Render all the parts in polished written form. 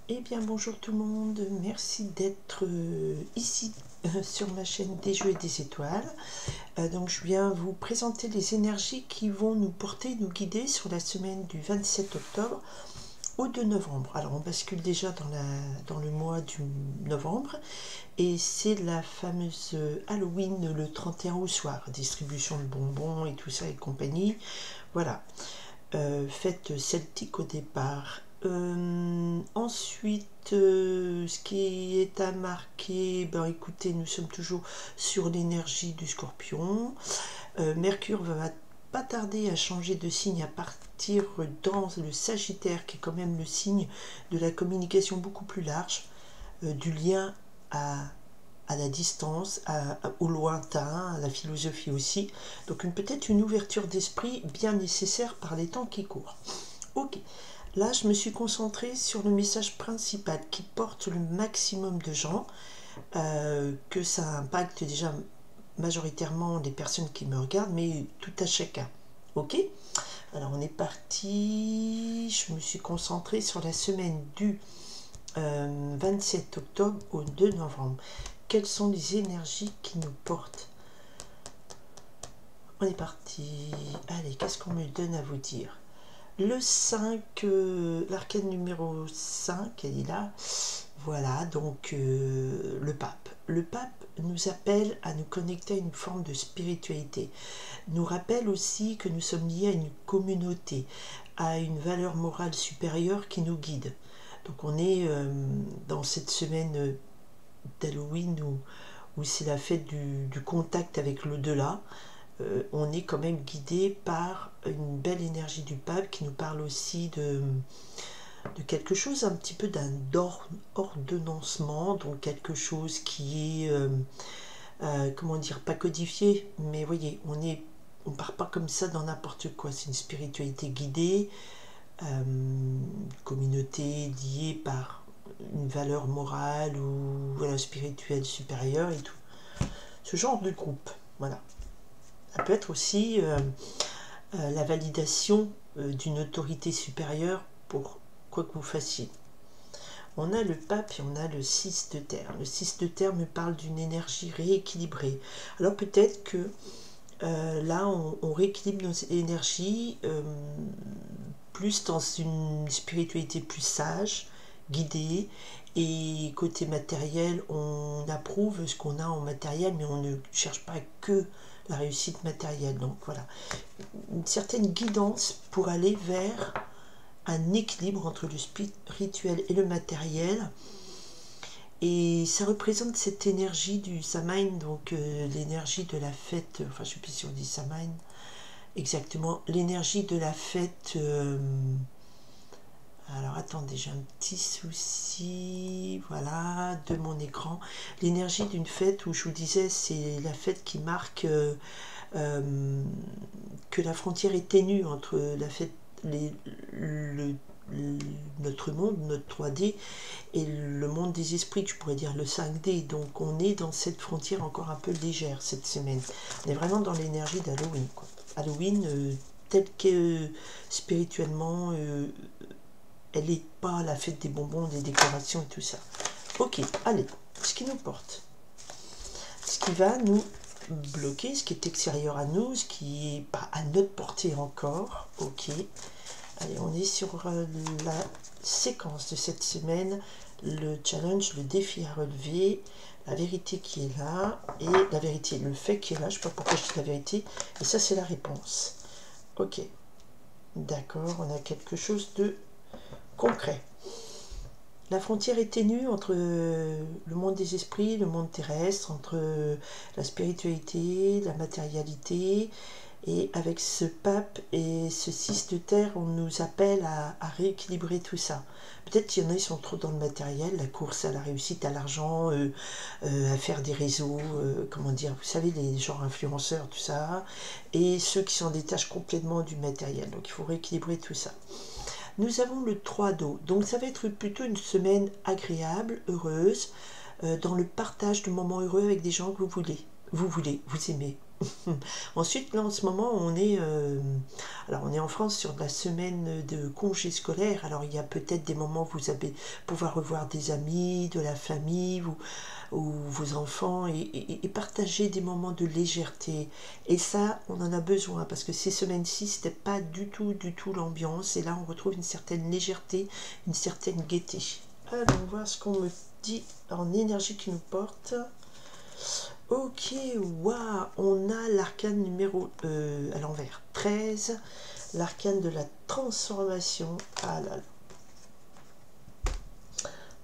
Eh bien bonjour tout le monde, merci d'être ici sur ma chaîne des jeux et des étoiles. Donc je viens vous présenter les énergies qui vont nous porter, nous guider sur la semaine du 27 octobre au 2 novembre. Alors on bascule déjà dans le mois du novembre et c'est la fameuse Halloween le 31 au soir, distribution de bonbons et tout ça et compagnie. Voilà, fête celtique au départ. Ensuite, ce qui est à marquer, ben écoutez, nous sommes toujours sur l'énergie du Scorpion. Mercure va pas tarder à changer de signe à partir dans le Sagittaire, qui est quand même le signe de la communication beaucoup plus large, du lien à la distance, au lointain, à la philosophie aussi. Donc peut-être une ouverture d'esprit bien nécessaire par les temps qui courent. Ok, là je me suis concentrée sur le message principal qui porte le maximum de gens, que ça impacte déjà majoritairement les personnes qui me regardent, mais tout à chacun. Ok, alors on est parti, je me suis concentrée sur la semaine du 27 octobre au 2 novembre. Quelles sont les énergies qui nous portent? On est parti. Allez, qu'est-ce qu'on me donne à vous dire? Le 5, l'arcane numéro 5, elle est là. Voilà, donc le pape. Le pape nous appelle à nous connecter à une forme de spiritualité. Nous rappelle aussi que nous sommes liés à une communauté, à une valeur morale supérieure qui nous guide. Donc on est dans cette semaine d'Halloween où c'est la fête du contact avec l'au-delà. On est quand même guidé par une belle énergie du pape qui nous parle aussi de quelque chose, un petit peu d'un ordonnancement, donc quelque chose qui est, comment dire, pas codifié, mais voyez, on part pas comme ça dans n'importe quoi, c'est une spiritualité guidée, communauté liée par une valeur morale ou voilà, spirituelle supérieure et tout. Ce genre de groupe, voilà. Ça peut être aussi la validation d'une autorité supérieure pour quoi que vous fassiez. On a le pape et on a le 6 de terre. Le 6 de terre me parle d'une énergie rééquilibrée. Alors peut-être que là, on rééquilibre nos énergies plus dans une spiritualité plus sage, guidée, et côté matériel, on approuve ce qu'on a en matériel, mais on ne cherche pas que la réussite matérielle. Donc voilà, une certaine guidance pour aller vers un équilibre entre le spirituel et le matériel. Et ça représente cette énergie du Samhain, donc l'énergie de la fête, enfin je ne sais plus si on dit Samhain, exactement, l'énergie de la fête. Alors attendez, j'ai un petit souci, voilà, de mon écran. L'énergie d'une fête où je vous disais, c'est la fête qui marque que la frontière est ténue entre la fête, notre monde, notre 3D, et le monde des esprits, que je pourrais dire le 5D. Donc on est dans cette frontière encore un peu légère cette semaine. On est vraiment dans l'énergie d'Halloween, quoi. Halloween, telle que spirituellement, elle n'est pas la fête des bonbons, des décorations et tout ça. Ok, allez, ce qui nous porte. Ce qui va nous bloquer, ce qui est extérieur à nous, ce qui n'est pas à notre portée encore. Ok, allez, on est sur la séquence de cette semaine, le challenge, le défi à relever, la vérité qui est là, et la vérité, le fait qui est là, je ne sais pas pourquoi je dis la vérité, et ça c'est la réponse. Ok, d'accord, on a quelque chose de concret. La frontière est ténue entre le monde des esprits, le monde terrestre, entre la spiritualité, la matérialité. Et avec ce pape et ce 6 de terre, on nous appelle à rééquilibrer tout ça. Peut-être qu'il y en a qui sont trop dans le matériel, la course à la réussite, à l'argent, à faire des réseaux, comment dire, vous savez, les genres influenceurs, tout ça. Et ceux qui s'en détachent complètement du matériel. Donc il faut rééquilibrer tout ça. Nous avons le 3 d'eau, donc ça va être plutôt une semaine agréable, heureuse, dans le partage de moments heureux avec des gens que vous aimez. Ensuite, là, en ce moment, alors on est en France sur la semaine de congé scolaire. Alors, il y a peut-être des moments où vous allez pouvoir revoir des amis, de la famille, ou vos enfants, et partager des moments de légèreté. Et ça, on en a besoin, parce que ces semaines-ci, c'était pas du tout l'ambiance. Et là, on retrouve une certaine légèreté, une certaine gaieté. Allons voir ce qu'on me dit en énergie qui nous porte. Ok, waouh, on a l'arcane numéro à l'envers, 13, l'arcane de la transformation. Ah là là.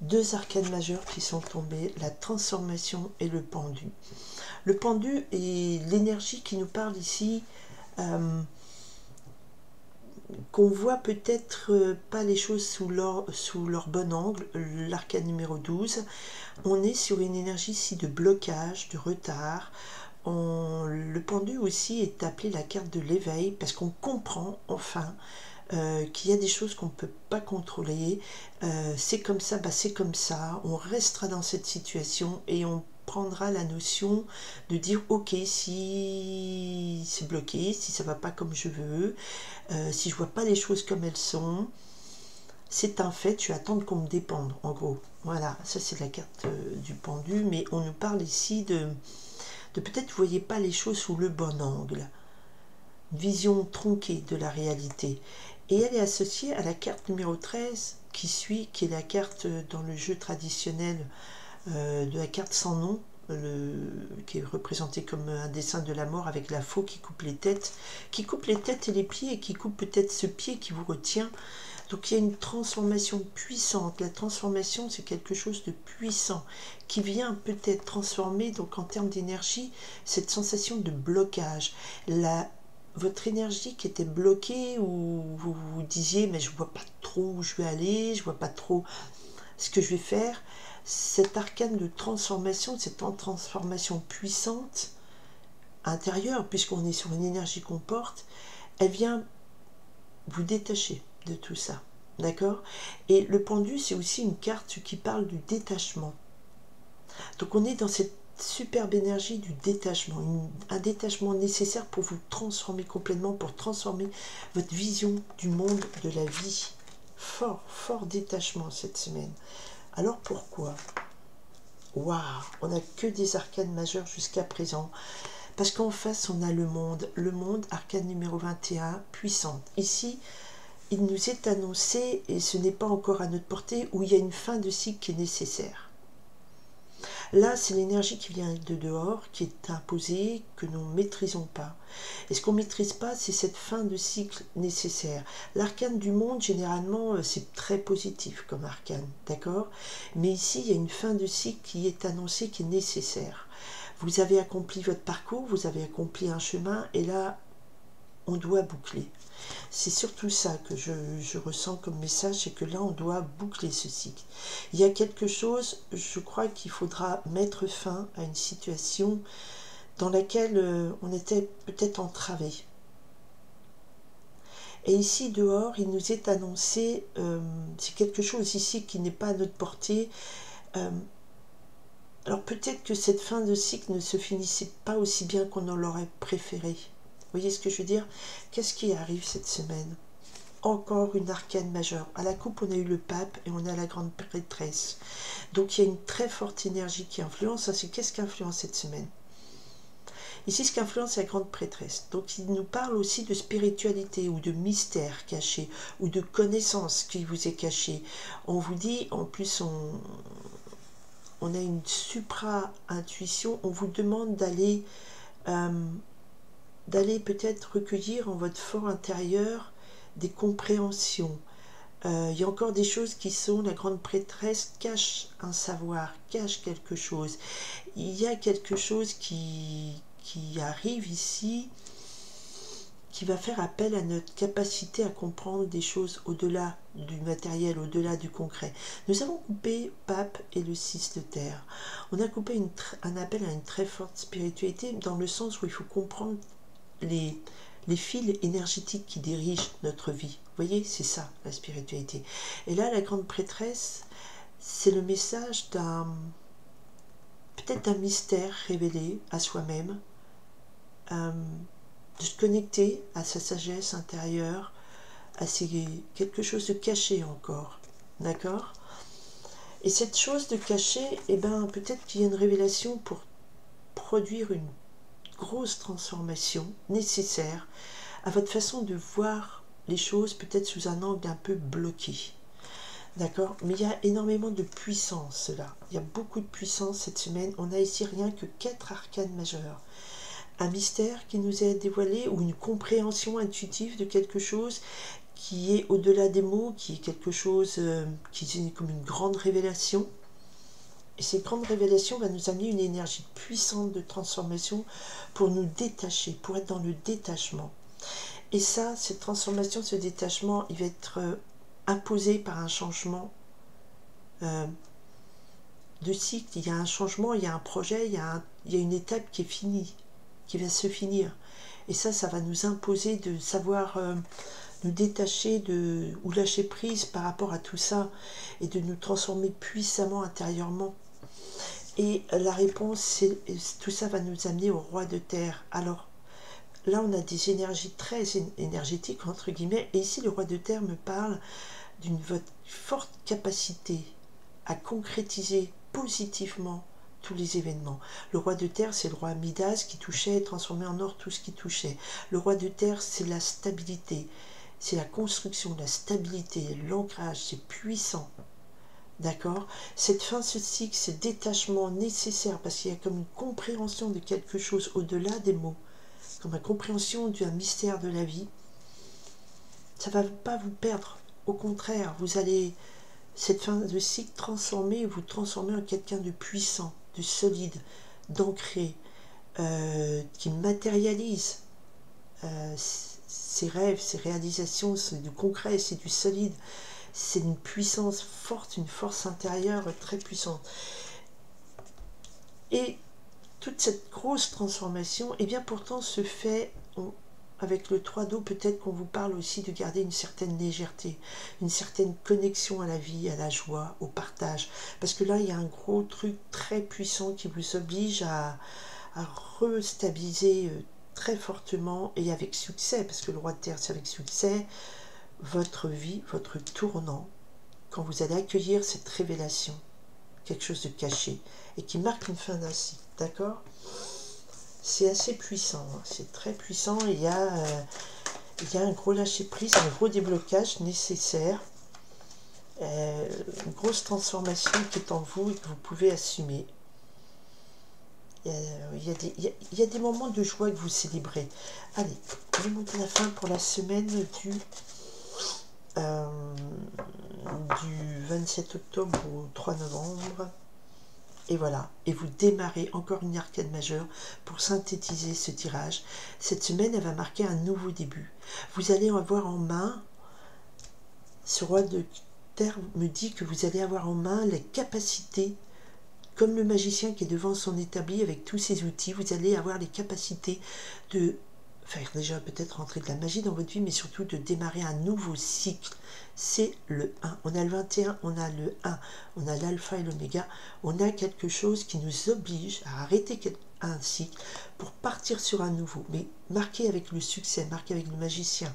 Deux arcanes majeures qui sont tombés, la transformation et le pendu. Le pendu est l'énergie qui nous parle ici, qu'on voit peut-être pas les choses sous leur bon angle, l'arcane numéro 12. On est sur une énergie ici de blocage, de retard. Le pendu aussi est appelé la carte de l'éveil parce qu'on comprend enfin qu'il y a des choses qu'on ne peut pas contrôler. C'est comme ça, bah c'est comme ça. On restera dans cette situation et on prendra la notion de dire ok, si c'est bloqué, si ça va pas comme je veux, si je vois pas les choses comme elles sont, c'est un fait, tu attends qu'on me dépende, en gros. Voilà, ça c'est la carte du pendu, mais on nous parle ici de peut-être vous ne voyez pas les choses sous le bon angle. Vision tronquée de la réalité. Et elle est associée à la carte numéro 13 qui suit, qui est la carte dans le jeu traditionnel de la carte sans nom, qui est représentée comme un dessin de la mort avec la faux qui coupe les têtes et les pieds, et qui coupe peut-être ce pied qui vous retient. Donc il y a une transformation puissante. La transformation, c'est quelque chose de puissant qui vient peut-être transformer, donc en termes d'énergie, cette sensation de blocage. Votre énergie qui était bloquée, où vous vous disiez mais je ne vois pas trop où je vais aller, je ne vois pas trop ce que je vais faire. Cette arcane de transformation, cette transformation puissante intérieure, puisqu'on est sur une énergie qu'on porte, elle vient vous détacher de tout ça. D'accord? Et le pendu, c'est aussi une carte qui parle du détachement. Donc on est dans cette superbe énergie du détachement, un détachement nécessaire pour vous transformer complètement, pour transformer votre vision du monde, de la vie. Fort détachement cette semaine. Alors pourquoi? Waouh, on n'a que des arcanes majeures jusqu'à présent. Parce qu'en face, on a le monde, arcane numéro 21, puissante. Ici, il nous est annoncé, et ce n'est pas encore à notre portée, où il y a une fin de cycle qui est nécessaire. Là, c'est l'énergie qui vient de dehors, qui est imposée, que nous ne maîtrisons pas. Et ce qu'on ne maîtrise pas, c'est cette fin de cycle nécessaire. L'arcane du monde, généralement, c'est très positif comme arcane, d'accord? Mais ici, il y a une fin de cycle qui est annoncée, qui est nécessaire. Vous avez accompli votre parcours, vous avez accompli un chemin, et là, on doit boucler. C'est surtout ça que je ressens comme message, c'est que là, on doit boucler ce cycle. Il y a quelque chose, je crois qu'il faudra mettre fin à une situation dans laquelle on était peut-être entravé. Et ici, dehors, il nous est annoncé, c'est quelque chose ici qui n'est pas à notre portée. Alors peut-être que cette fin de cycle ne se finissait pas aussi bien qu'on en l'aurait préféré. Vous voyez ce que je veux dire? Qu'est-ce qui arrive cette semaine? Encore une arcane majeure. À la coupe, on a eu le pape et on a la grande prêtresse. Donc il y a une très forte énergie qui influence. C'est qu'est-ce qui influence cette semaine? Ici, ce qui influence, c'est la grande prêtresse. Donc il nous parle aussi de spiritualité ou de mystère caché ou de connaissance qui vous est cachée. On vous dit, en plus, on a une supra-intuition. On vous demande d'aller peut-être recueillir en votre fort intérieur des compréhensions. Il y a encore des choses qui sont, la grande prêtresse cache un savoir, cache quelque chose. Il y a quelque chose qui arrive ici, qui va faire appel à notre capacité à comprendre des choses au-delà du matériel, au-delà du concret. Nous avons coupé Pape et le 6 de terre. On a coupé un appel à une très forte spiritualité, dans le sens où il faut comprendre les fils énergétiques qui dirigent notre vie. Vous voyez, c'est ça, la spiritualité. Et là, la grande prêtresse, c'est le message peut-être d'un mystère révélé à soi-même, de se connecter à sa sagesse intérieure, à quelque chose de caché encore, d'accord? Et cette chose de caché, eh ben, peut-être qu'il y a une révélation pour produire une grosse transformation nécessaire à votre façon de voir les choses, peut-être sous un angle un peu bloqué. D'accord? Mais il y a énormément de puissance là. Il y a beaucoup de puissance cette semaine. On a ici rien que 4 arcanes majeures. Un mystère qui nous est dévoilé ou une compréhension intuitive de quelque chose qui est au-delà des mots, qui est quelque chose qui est comme une grande révélation. Et cette grande révélation va nous amener une énergie puissante de transformation pour nous détacher, pour être dans le détachement. Et ça, cette transformation, ce détachement, il va être imposé par un changement de cycle. Il y a un changement, il y a un projet, il y a une étape qui est finie, qui va se finir. Et ça va nous imposer de savoir nous détacher ou lâcher prise par rapport à tout ça et de nous transformer puissamment intérieurement. Et la réponse, c'est tout ça va nous amener au roi de terre. Alors, là, on a des énergies très énergétiques, entre guillemets, et ici, le roi de terre me parle d'une forte capacité à concrétiser positivement tous les événements. Le roi de terre, c'est le roi Midas qui touchait et transformait en or tout ce qui touchait. Le roi de terre, c'est la stabilité, c'est la construction, la stabilité, l'ancrage, c'est puissant. D'accord? Cette fin, ce cycle, ce détachement nécessaire, parce qu'il y a comme une compréhension de quelque chose au-delà des mots, comme une compréhension d'un mystère de la vie, ça ne va pas vous perdre. Au contraire, vous allez, cette fin de cycle, vous transformer en quelqu'un de puissant, de solide, d'ancré, qui matérialise ses rêves, ses réalisations, c'est du concret, c'est du solide. C'est une puissance forte, une force intérieure très puissante. Et toute cette grosse transformation, eh bien pourtant se fait avec le 3 d'eau, peut-être qu'on vous parle aussi de garder une certaine légèreté, une certaine connexion à la vie, à la joie, au partage. Parce que là, il y a un gros truc très puissant qui vous oblige à restabiliser très fortement et avec succès, parce que le roi de terre, c'est avec succès, votre vie, votre tournant, quand vous allez accueillir cette révélation, quelque chose de caché, et qui marque une fin d'un cycle, d'accord? C'est assez puissant, hein, c'est très puissant, il y a un gros lâcher-prise, un gros déblocage nécessaire, une grosse transformation qui est en vous et que vous pouvez assumer. Il y a des moments de joie que vous célébrez. Allez, je vais monter la fin pour la semaine du 27 octobre au 3 novembre. Et voilà, et vous démarrez encore une arcane majeure pour synthétiser ce tirage. Cette semaine, elle va marquer un nouveau début. Vous allez avoir en main, ce roi de terre me dit que vous allez avoir en main les capacités, comme le magicien qui est devant son établi avec tous ses outils, vous allez avoir les capacités de faire déjà peut-être rentrer de la magie dans votre vie, mais surtout de démarrer un nouveau cycle. C'est le 1. On a le 21, on a le 1, on a l'alpha et l'oméga. On a quelque chose qui nous oblige à arrêter un cycle pour partir sur un nouveau, mais marqué avec le succès, marqué avec le magicien,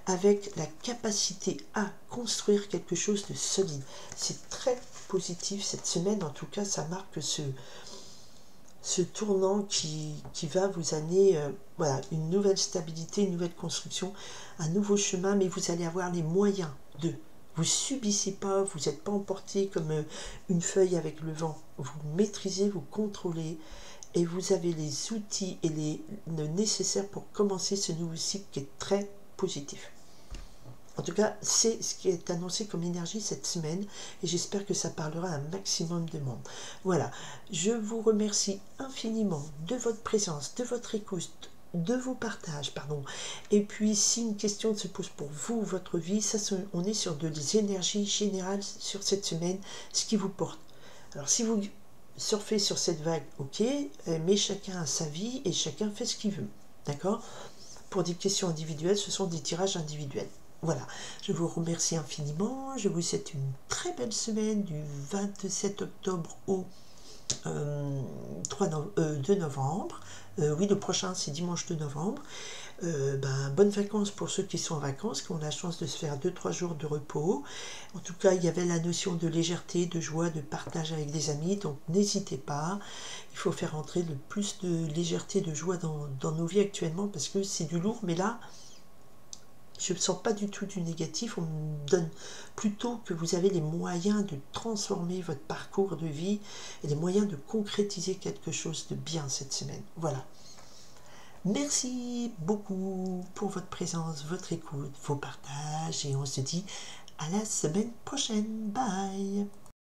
avec la capacité à construire quelque chose de solide. C'est très positif cette semaine, en tout cas ça marque ce tournant qui va vous amener voilà, une nouvelle stabilité, une nouvelle construction, un nouveau chemin, mais vous allez avoir les moyens de. Vous subissez pas, vous n'êtes pas emporté comme une feuille avec le vent. Vous maîtrisez, vous contrôlez, et vous avez les outils et le nécessaire pour commencer ce nouveau cycle qui est très positif. En tout cas, c'est ce qui est annoncé comme énergie cette semaine et j'espère que ça parlera à un maximum de monde. Voilà, je vous remercie infiniment de votre présence, de votre écoute, de vos partages, pardon. Et puis, si une question se pose pour vous, votre vie, ça, on est sur des énergies générales sur cette semaine, ce qui vous porte. Alors, si vous surfez sur cette vague, ok, mais chacun a sa vie et chacun fait ce qu'il veut, d'accord? Pour des questions individuelles, ce sont des tirages individuels. Voilà, je vous remercie infiniment, je vous souhaite une très belle semaine du 27 octobre au 2 novembre. Oui, le prochain, c'est dimanche 2 novembre. Bonnes vacances pour ceux qui sont en vacances, qui ont la chance de se faire 2-3 jours de repos. En tout cas, il y avait la notion de légèreté, de joie, de partage avec des amis, donc n'hésitez pas. Il faut faire entrer le plus de légèreté, de joie dans nos vies actuellement, parce que c'est du lourd, mais là, je ne sens pas du tout du négatif. On me donne plutôt que vous avez les moyens de transformer votre parcours de vie et les moyens de concrétiser quelque chose de bien cette semaine. Voilà. Merci beaucoup pour votre présence, votre écoute, vos partages et on se dit à la semaine prochaine. Bye!